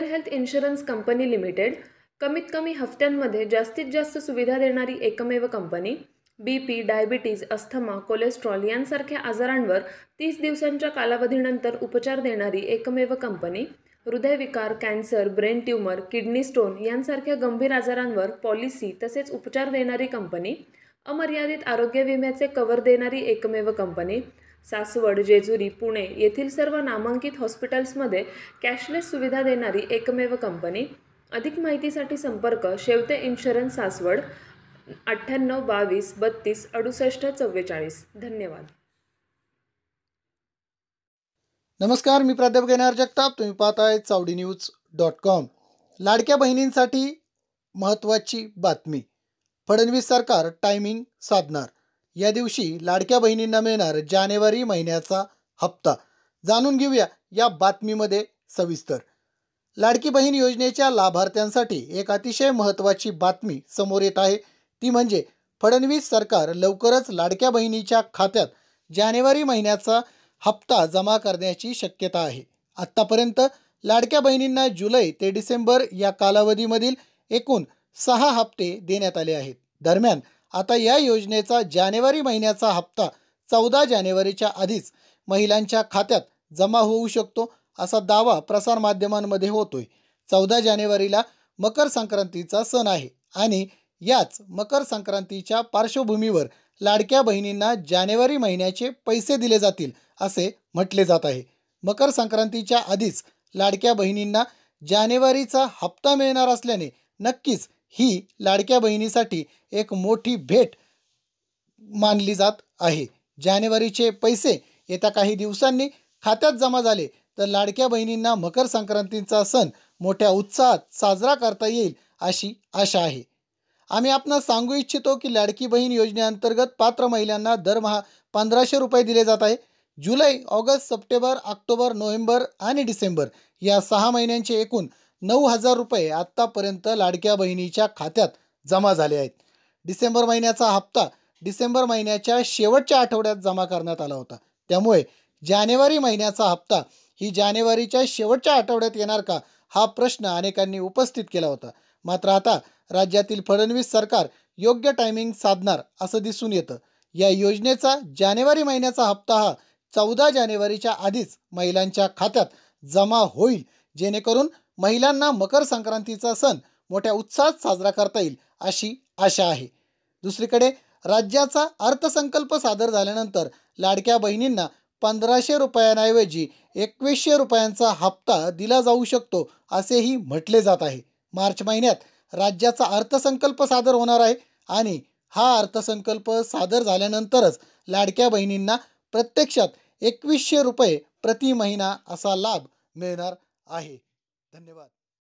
Square health insurance company limited कमीत कमी हफ्त्यांमध्ये जास्तीत जास्त सुविधा देणारी एकमेव company. BP, diabetes, asthma, cholesterol यांसारख्या आजारांवर 30 दिवसांच्या कालावधीनंतर उपचार देणारी एकमेव कंपनी। हृदयविकार, cancer, brain tumour, kidney stone यांसारख्या गंभीर आजारांवर पॉलिसी तसेच उपचार देणारी कंपनी। अमर्यादित आरोग्य विम्याचे कव्हर देणारी एकमेव कंपनी। सासवड, जेजुरी, पुणे येथील सर्व नामांकित हॉस्पिटल्समध्ये कॅशलेस सुविधा देणारी एकमेव कंपनी। अधिक माहितीसाठी संपर्क शेवते इन्शुरन्स सासवड 98 22 32 68 44। धन्यवाद। नमस्कार, मी प्राध्यापक NR जगताप। तुम्ही पाहताय चावडीन्यूज.com। लाडक्या बहिणींसाठी महत्त्वाची बातमी। फडणवीस सरकार टायमिंग साधणार। या दिवशी लाडक्या बहिणींना मिळणार जानेवारी महिन्याचा हप्ता। जाणून घेऊया या बातमीमध्ये सविस्तर। लाडकी बहीण योजनेच्या लाभार्थ्यांसाठी एक अतिशय महत्त्वाची बातमी समोर येत आहे। ती म्हणजे फडणवीस सरकार लवकरच लाडक्या बहिणीच्या खात्यात जानेवारी महिन्याचा हप्ता जमा करण्याची शक्यता आहे। आत्तापर्यंत लाडक्या बहिणींना जुलै ते डिसेंबर या कालावधीमधील एकूण 6 हप्ते देण्यात आले आहेत। दरम्यान आता या योजनेचा जानेवारी महिन्याचा हप्ता 14 जानेवारीच्या आधीच महिलांच्या खात्यात जमा होऊ शकतो असा दावा प्रसारमाध्यमांमध्ये होतोय। 14 जानेवारीला मकर संक्रांतीचा सण आहे आणि याच मकर संक्रांतीच्या पार्श्वभूमीवर लाडक्या बहिणींना जानेवारी महिन्याचे पैसे दिले जातील असे म्हटले जात आहे। मकर संक्रांतीच्या आधीच लाडक्या बहिणींना जानेवारीचा हप्ता मिळणार असल्याने नक्कीच ही लाडक्या बहिणीसाठी एक मोठी भेट मानली जात आहे। जानेवारीचे पैसे येत्या काही दिवसांनी खात्यात जमा झाले तर लाडक्या बहिणींना मकर संक्रांतीचा सण मोठ्या उत्साहात साजरा करता येईल अशी आशा आहे। आम्ही आपणास सांगू इच्छितो की लाडकी बहीण योजनेअंतर्गत पात्र महिलांना दरमहा 1500 रुपये दिले जात आहे। जुलै, ऑगस्ट, सप्टेंबर, ऑक्टोबर, नोव्हेंबर आणि डिसेंबर या 6 महिन्यांचे एकूण 9000 रुपये आत्तापर्यंत लाडक्या बहिणीच्या खात्यात जमा झाले आहेत। डिसेंबर महिन्याचा हप्ता डिसेंबर महिन्याच्या शेवटच्या आठवड्यात जमा करण्यात आला होता। त्यामुळे जानेवारी महिन्याचा हप्ता ही जानेवारीच्या शेवटच्या आठवड्यात येणार का हा प्रश्न अनेकांनी उपस्थित केला होता। मात्र आता राज्यातील फडणवीस सरकार योग्य टायमिंग साधणार असं दिसून येतं। या योजनेचा जानेवारी महिन्याचा हप्ता हा 14 जानेवारीच्या आधीच महिलांच्या खात्यात जमा होईल, जेणेकरून महिलांना मकर संक्रांतीचा सण मोठ्या उत्साहात साजरा करता येईल अशी आशा आहे। दुसरीकडे राज्याचा अर्थसंकल्प सादर झाल्यानंतर लाडक्या बहिणींना 1500 रुपयांऐवजी 2100 रुपयांचा हप्ता दिला जाऊ शकतो असेही म्हटले जात आहे। मार्च महिन्यात राज्याचा अर्थसंकल्प सादर होणार आहे आणि हा अर्थसंकल्प सादर झाल्यानंतरच लाडक्या बहिणींना प्रत्यक्षात 2100 रुपये प्रति महिना असा लाभ मिळणार आहे। धन्यवाद।